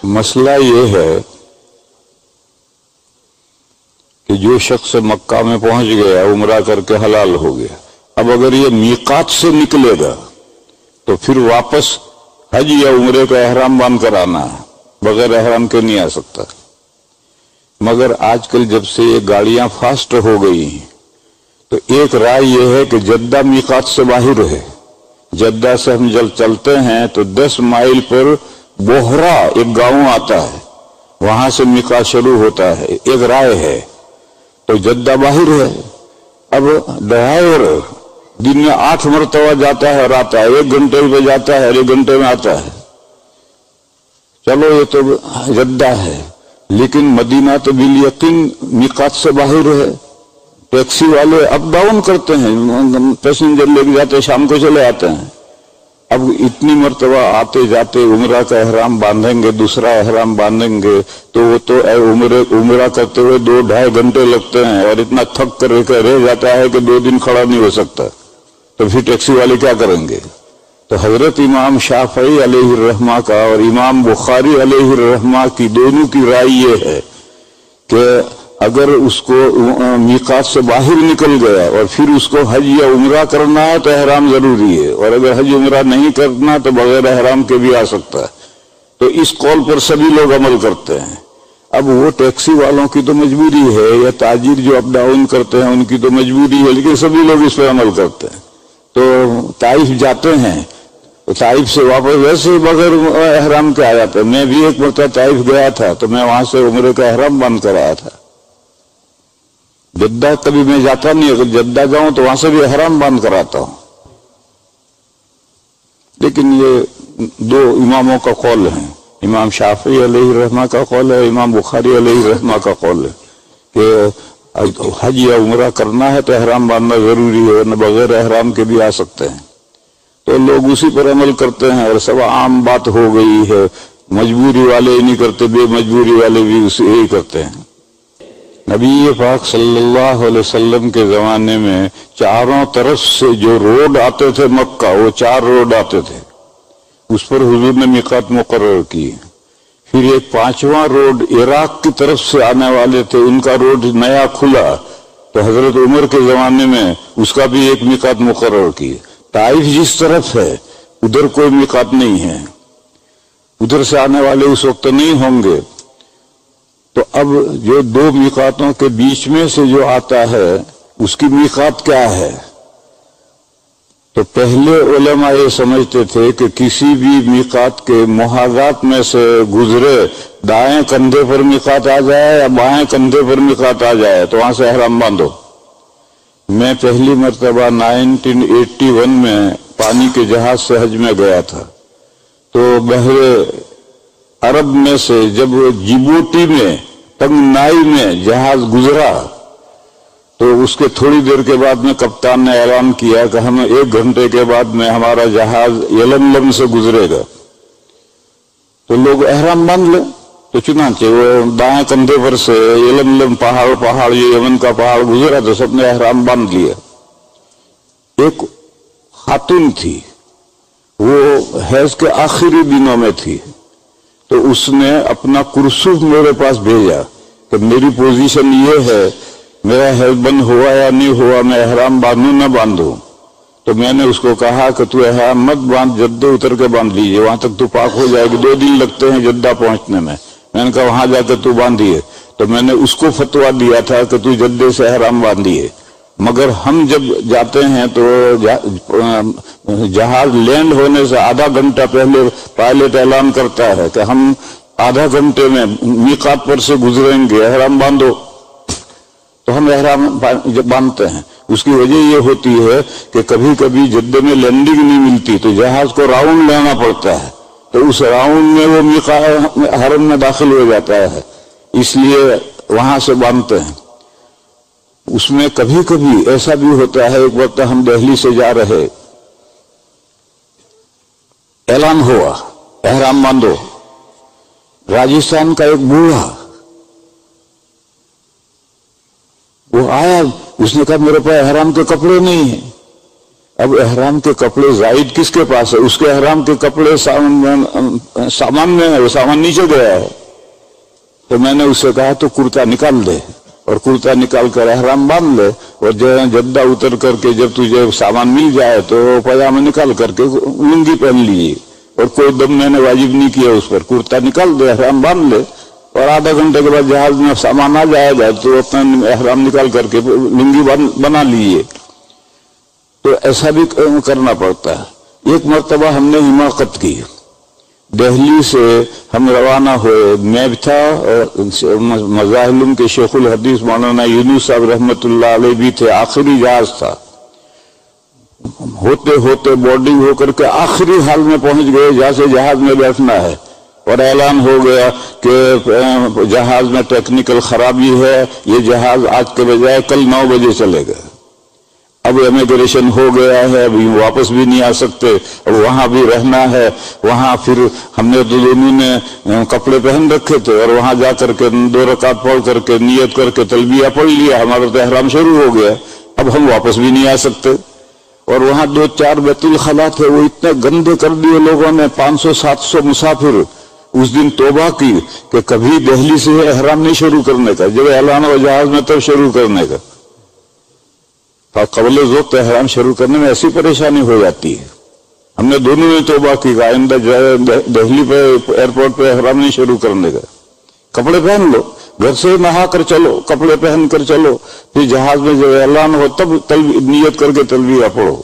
مسئلہ یہ ہے کہ جو شخص مکہ میں پہنچ گیا عمرہ کر کے حلال ہو گیا، اب اگر یہ میقات سے نکلے گا تو پھر واپس حج یا عمرے کا احرام باندھ کر آنا ہے، بغیر احرام کے نہیں آ سکتا۔ مگر آج کل جب سے یہ گاڑیاں فاسٹ ہو گئی ہیں تو ایک رائے یہ ہے کہ جدہ میقات سے باہر ہے۔ جدہ سے ہم جب چلتے ہیں تو 10 مائل پر بوہرا ایک گاؤں آتا ہے، وہاں سے میقات شروع ہوتا ہے، ایک رائے ہے، تو جدہ باہر ہے۔ اب ڈرائیور دن میں 8 مرتبہ جاتا ہے اور آتا ہے، 1 گھنٹے میں جاتا ہے اور 1 گھنٹے میں آتا ہے، چلو یہ تو جدہ ہے، لیکن مدینہ تو بالیقین میقات سے باہر ہے۔ ٹیکسی والے اپ ڈاؤن کرتے ہیں، پیسنجر لے کے جاتے شام کو چلے آتے ہیں۔ اب اتنی مرتبہ آتے جاتے عمرہ کا احرام باندھیں گے، دوسرا احرام باندھیں گے تو وہ تو عمرہ کرتے ہوئے 2-2.5 گھنٹے لگتے ہیں، اور اتنا تھک کر رہ جاتا ہے کہ 2 دن کھڑا نہیں ہو سکتا، تو پھر ٹیکسی والے کیا کریں گے؟ تو حضرت امام شافعی علیہ الرحمہ کا اور امام بخاری علیہ الرحمہ کی دونوں کی رائے یہ ہے کہ اگر اس کو میقات سے باہر نکل گیا اور پھر اس کو حج یا عمرہ کرنا ہے تو احرام ضروری ہے، اور اگر حج عمرہ نہیں کرنا تو بغیر احرام کے بھی آ سکتا ہے۔ تو اس قول پر سبھی لوگ عمل کرتے ہیں۔ اب وہ ٹیکسی والوں کی تو مجبوری ہے، یا تاجر جو اپ ڈاؤن کرتے ہیں ان کی تو مجبوری ہے، لیکن سبھی لوگ اس پہ عمل کرتے ہیں۔ تو طائف جاتے ہیں، طائف سے واپس ویسے ہی بغیر احرام کے آ جاتے ہیں۔ میں بھی ایک مرتبہ طائف گیا تھا تو میں وہاں سے عمرے کا احرام باندھ کر آیا تھا۔ جدہ کبھی میں جاتا نہیں، اگر جدہ جاؤں تو وہاں سے بھی احرام باندھ کر آتا ہوں۔ لیکن یہ 2 اماموں کا قول ہے، امام شافعی علیہ الرحمہ کا قول ہے، امام بخاری علیہ الرحمہ کا قول ہے کہ حج یا عمرہ کرنا ہے تو احرام باندھنا ضروری ہے، ورنہ بغیر احرام کے بھی آ سکتے ہیں۔ تو لوگ اسی پر عمل کرتے ہیں، اور سب عام بات ہو گئی ہے، مجبوری والے ہی نہیں کرتے، بے مجبوری والے بھی اسے یہی کرتے ہیں۔ نبی پاک صلی اللہ علیہ وسلم کے زمانے میں چاروں طرف سے جو روڈ آتے تھے مکہ، وہ 4 روڈ آتے تھے، اس پر حضور نے میقات مقرر کی۔ پھر ایک 5واں روڈ عراق کی طرف سے آنے والے تھے، ان کا روڈ نیا کھلا تو حضرت عمر کے زمانے میں اس کا بھی ایک میقات مقرر کی۔ طائف جس طرف ہے ادھر کوئی میقات نہیں ہے، ادھر سے آنے والے اس وقت نہیں ہوں گے۔ تو اب جو 2 میقاتوں کے بیچ میں سے جو آتا ہے اس کی میقات کیا ہے؟ تو پہلے علماء یہ سمجھتے تھے کہ کسی بھی میقات کے محاذات میں سے گزرے، دائیں کندھے پر میقات آ جائے یا بائیں کندھے پر میقات آ جائے تو وہاں سے احرام باندھو۔ میں پہلی مرتبہ 1981 میں پانی کے جہاز سے حج میں گیا تھا، تو بحر عرب میں سے جب جبوتی میں تنگنائی میں جہاز گزرا تو اس کے تھوڑی دیر کے بعد میں کپتان نے اعلان کیا کہ ہم 1 گھنٹے کے بعد میں ہمارا جہاز یلملم سے گزرے گا، تو لوگ احرام باندھ لیں۔ تو چنانچہ وہ دائیں کندھے پر سے یلملم پہاڑ یہ یمن کا پہاڑ گزرا تو سب نے احرام باندھ لیا۔ ایک خاتون تھی، وہ حیض کے آخری دنوں میں تھی، تو اس نے اپنا کرسوف میرے پاس بھیجا کہ میری پوزیشن یہ ہے، میرا حیض بند ہوا یا نہیں ہوا، میں احرام باندھوں نہ باندھوں۔ تو میں نے اس کو کہا کہ تو احرام مت باندھ، جدہ اتر کے باندھ لیجئے، وہاں تک تو پاک ہو جائے گی، 2 دن لگتے ہیں جدہ پہنچنے میں۔ میں نے کہا وہاں جا کے تو باندھیے، تو میں نے اس کو فتویٰ دیا تھا کہ تو جدے سے احرام باندھیے۔ مگر ہم جب جاتے ہیں تو جہاز لینڈ ہونے سے آدھا گھنٹہ پہلے پائلٹ اعلان کرتا ہے کہ ہم آدھا گھنٹے میں میقات پر سے گزریں گے، احرام باندھو، تو ہم احرام باندھتے ہیں۔ اس کی وجہ یہ ہوتی ہے کہ کبھی کبھی جدے میں لینڈنگ نہیں ملتی تو جہاز کو راؤنڈ لینا پڑتا ہے، تو اس راؤنڈ میں وہ میقات حرم میں داخل ہو جاتا ہے، اس لیے وہاں سے باندھتے ہیں۔ اس میں کبھی کبھی ایسا بھی ہوتا ہے، ایک وقت ہم دہلی سے جا رہے، اعلان ہوا احرام باندھو، راجستھان کا ایک بوڑھا وہ آیا، اس نے کہا میرے پاس احرام کے کپڑے نہیں ہیں۔ اب احرام کے کپڑے زائد کس کے پاس ہے؟ اس کے احرام کے کپڑے سامان میں ہے، وہ سامان نیچے گیا ہے. تو میں نے اس سے کہا تو کرتا نکال دے اور کرتا نکال کر احرام باندھ لے، اور جدہ اتر کر کے جب تجھے سامان مل جائے تو پاجامہ نکال کر کے لنگی پہن لیجیے، اور کوئی دم میں نے واجب نہیں کیا اس پر. کرتا نکال دے، احرام باندھ لے، اور آدھا گھنٹے کے بعد جہاز میں سامان آ جائے گا تو اپنا احرام نکال کر کے لنگی بنا لیجیے. تو ایسا بھی کرنا پڑتا ہے. ایک مرتبہ ہم نے حماقت کی، دہلی سے ہم روانہ ہوئے، میں بھی تھا اور مظاہر کے شیخ الحدیث مولانا یونس صاحب رحمۃ اللہ علیہ بھی تھے. آخری جہاز تھا، ہوتے ہوتے بورڈنگ ہو کر کے آخری حال میں پہنچ گئے جہاں سے جہاز میں بیٹھنا ہے، اور اعلان ہو گیا کہ جہاز میں ٹیکنیکل خرابی ہے، یہ جہاز آج کے بجائے کل 9 بجے چلے گا. اب امیگریشن ہو گیا ہے، ابھی واپس بھی نہیں آ سکتے، اور وہاں بھی رہنا ہے. وہاں پھر ہم نے دونوں نے کپڑے پہن رکھے تھے، اور وہاں جا کر کے 2 رکعت پڑھ کر کے نیت کر کے تلبیہ پڑھ لیا، ہمارا تو احرام شروع ہو گیا. اب ہم واپس بھی نہیں آ سکتے، اور وہاں 2-4 بیت الخلا تھے، وہ اتنے گندے کر دیے لوگوں نے. 500-700 مسافر. اس دن توبہ کی کہ کبھی دہلی سے احرام نہیں شروع کرنے کا، جب اعلان ہو جہاز میں تب شروع کرنے کا. قبل وقت احرام شروع کرنے میں ایسی پریشانی ہو جاتی ہے. ہم نے دونوں نے توبہ کی کہ آئندہ دہلی پہ ایئرپورٹ پہ احرام نہیں شروع کرنے کا. کپڑے پہن لو، گھر سے نہا کر چلو، کپڑے پہن کر چلو، پھر جہاز میں جب اعلان ہو تب نیت کر کے تلبیہ پڑھو.